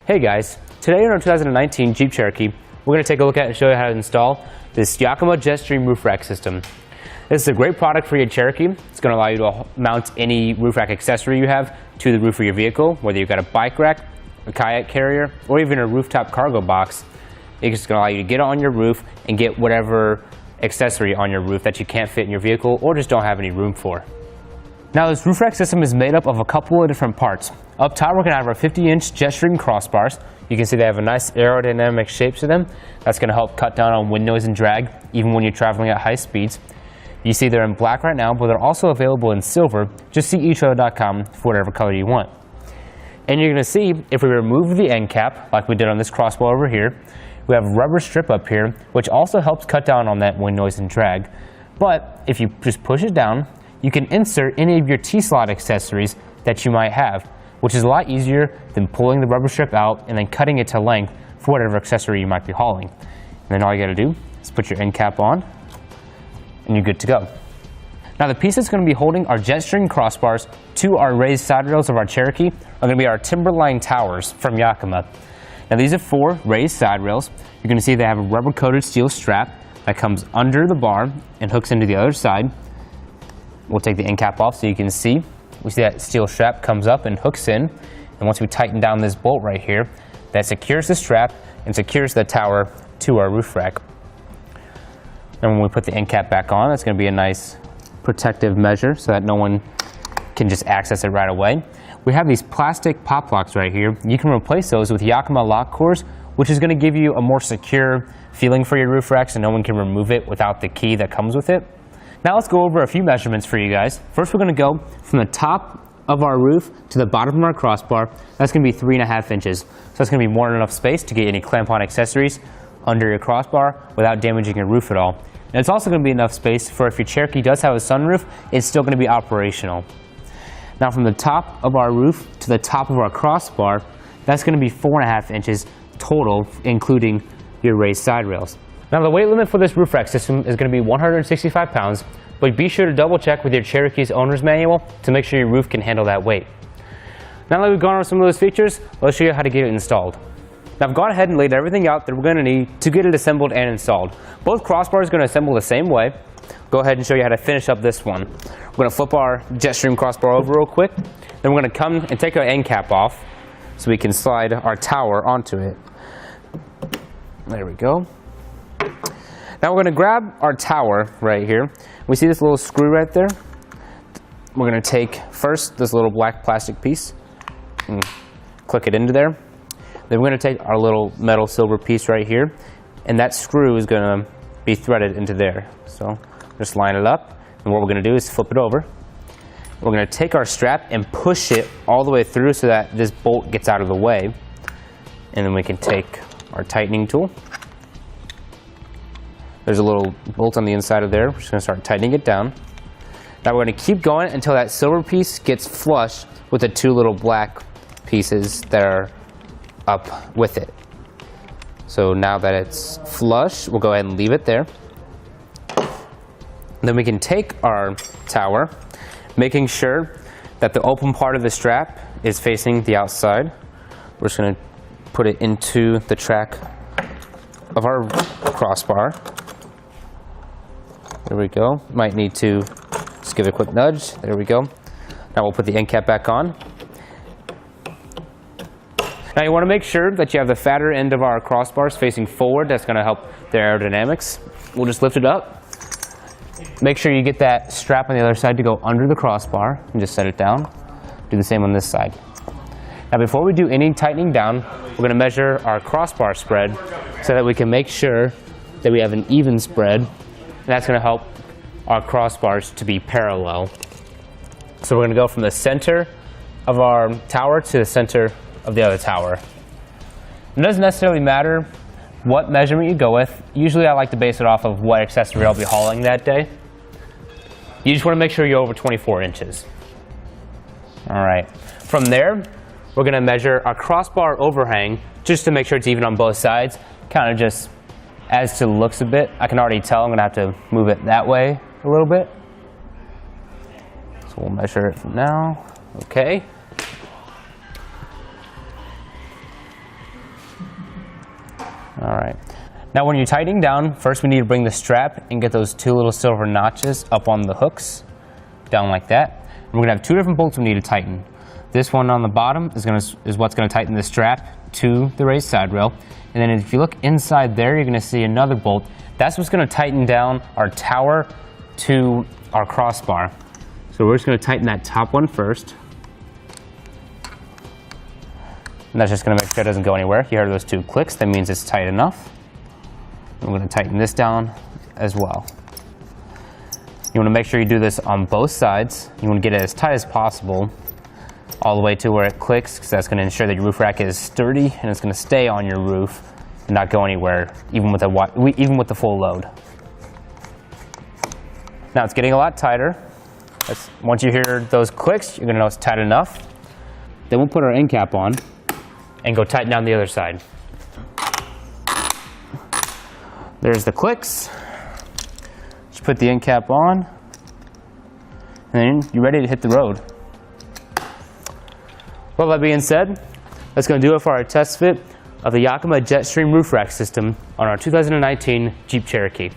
Hey guys, today in our 2019 Jeep Cherokee, we're going to take a look at and show you how to install this Yakima Jetstream roof rack system. This is a great product for your Cherokee. It's going to allow you to mount any roof rack accessory you have to the roof of your vehicle, whether you've got a bike rack, a kayak carrier, or even a rooftop cargo box. It's just going to allow you to get on your roof and get whatever accessory on your roof that you can't fit in your vehicle or just don't have any room for. Now this roof rack system is made up of a couple of different parts. Up top we're going to have our 50-inch Jetstream crossbars. You can see they have a nice aerodynamic shape to them. That's going to help cut down on wind noise and drag even when you're traveling at high speeds. You see they're in black right now, but they're also available in silver. Just see etrailer.com for whatever color you want. And you're going to see if we remove the end cap, like we did on this crossbar over here, we have a rubber strip up here, which also helps cut down on that wind noise and drag. But if you just push it down, you can insert any of your T-slot accessories that you might have, which is a lot easier than pulling the rubber strip out and then cutting it to length for whatever accessory you might be hauling. And then all you got to do is put your end cap on and you're good to go. Now the piece that's going to be holding our Jetstream crossbars to our raised side rails of our Cherokee are going to be our Timberline towers from Yakima. Now these are 4 raised side rails. You're going to see they have a rubber coated steel strap that comes under the bar and hooks into the other side. We'll take the end cap off so you can see. We see that steel strap comes up and hooks in. And once we tighten down this bolt right here, that secures the strap and secures the tower to our roof rack. And when we put the end cap back on, it's going to be a nice protective measure so that no one can just access it right away. We have these plastic pop locks right here. You can replace those with Yakima lock cores, which is going to give you a more secure feeling for your roof rack so no one can remove it without the key that comes with it. Now let's go over a few measurements for you guys. First we're going to go from the top of our roof to the bottom of our crossbar. That's going to be 3.5 inches. So that's going to be more than enough space to get any clamp-on accessories under your crossbar without damaging your roof at all. And it's also going to be enough space for if your Cherokee does have a sunroof, it's still going to be operational. Now from the top of our roof to the top of our crossbar, that's going to be 4.5 inches total, including your raised side rails. Now the weight limit for this roof rack system is going to be 165 pounds, but be sure to double check with your Cherokee's owner's manual to make sure your roof can handle that weight. Now that we've gone over some of those features, let's show you how to get it installed. Now I've gone ahead and laid everything out that we're going to need to get it assembled and installed. Both crossbars are going to assemble the same way. Go ahead and show you how to finish up this one. We're going to flip our Jetstream crossbar over real quick. Then we're going to come and take our end cap off so we can slide our tower onto it. There we go. Now we're going to grab our tower right here. We see this little screw right there. We're going to take first this little black plastic piece and click it into there. Then we're going to take our little metal silver piece right here, and that screw is going to be threaded into there. So just line it up, and what we're going to do is flip it over. We're going to take our strap and push it all the way through so that this bolt gets out of the way. And then we can take our tightening tool. There's a little bolt on the inside of there. We're just going to start tightening it down. Now we're going to keep going until that silver piece gets flush with the 2 little black pieces that are up with it. So now that it's flush, we'll go ahead and leave it there. And then we can take our tower, making sure that the open part of the strap is facing the outside. We're just going to put it into the track of our crossbar. There we go. Might need to just give it a quick nudge. There we go. Now we'll put the end cap back on. Now you want to make sure that you have the fatter end of our crossbars facing forward. That's going to help the aerodynamics. We'll just lift it up. Make sure you get that strap on the other side to go under the crossbar and just set it down. Do the same on this side. Now before we do any tightening down, we're going to measure our crossbar spread so that we can make sure that we have an even spread. And that's going to help our crossbars to be parallel. So we're going to go from the center of our tower to the center of the other tower. It doesn't necessarily matter what measurement you go with. Usually I like to base it off of what accessory I'll be hauling that day. You just want to make sure you're over 24 inches. All right. From there, we're going to measure our crossbar overhang just to make sure it's even on both sides. Kind of just adds to the looks a bit. I can already tell I'm going to have to move it that way a little bit. So we'll measure it from now. Okay. All right. Now when you're tightening down, first we need to bring the strap and get those two little silver notches up on the hooks, down like that. And we're gonna have two different bolts we need to tighten. This one on the bottom is what's gonna tighten the strap to the raised side rail. And then if you look inside there, you're gonna see another bolt. That's what's gonna tighten down our tower to our crossbar. So we're just gonna tighten that top one first. And that's just gonna make sure it doesn't go anywhere. You heard those two clicks, that means it's tight enough. I'm going to tighten this down as well. You want to make sure you do this on both sides. You want to get it as tight as possible all the way to where it clicks, because that's going to ensure that your roof rack is sturdy and it's going to stay on your roof and not go anywhere, even with the full load. Now it's getting a lot tighter. Once you hear those clicks, you're going to know it's tight enough. Then we'll put our end cap on and go tighten down the other side. There's the clicks. Just put the end cap on, and then you're ready to hit the road. Well, that being said, that's going to do it for our test fit of the Yakima Jetstream roof rack system on our 2019 Jeep Cherokee.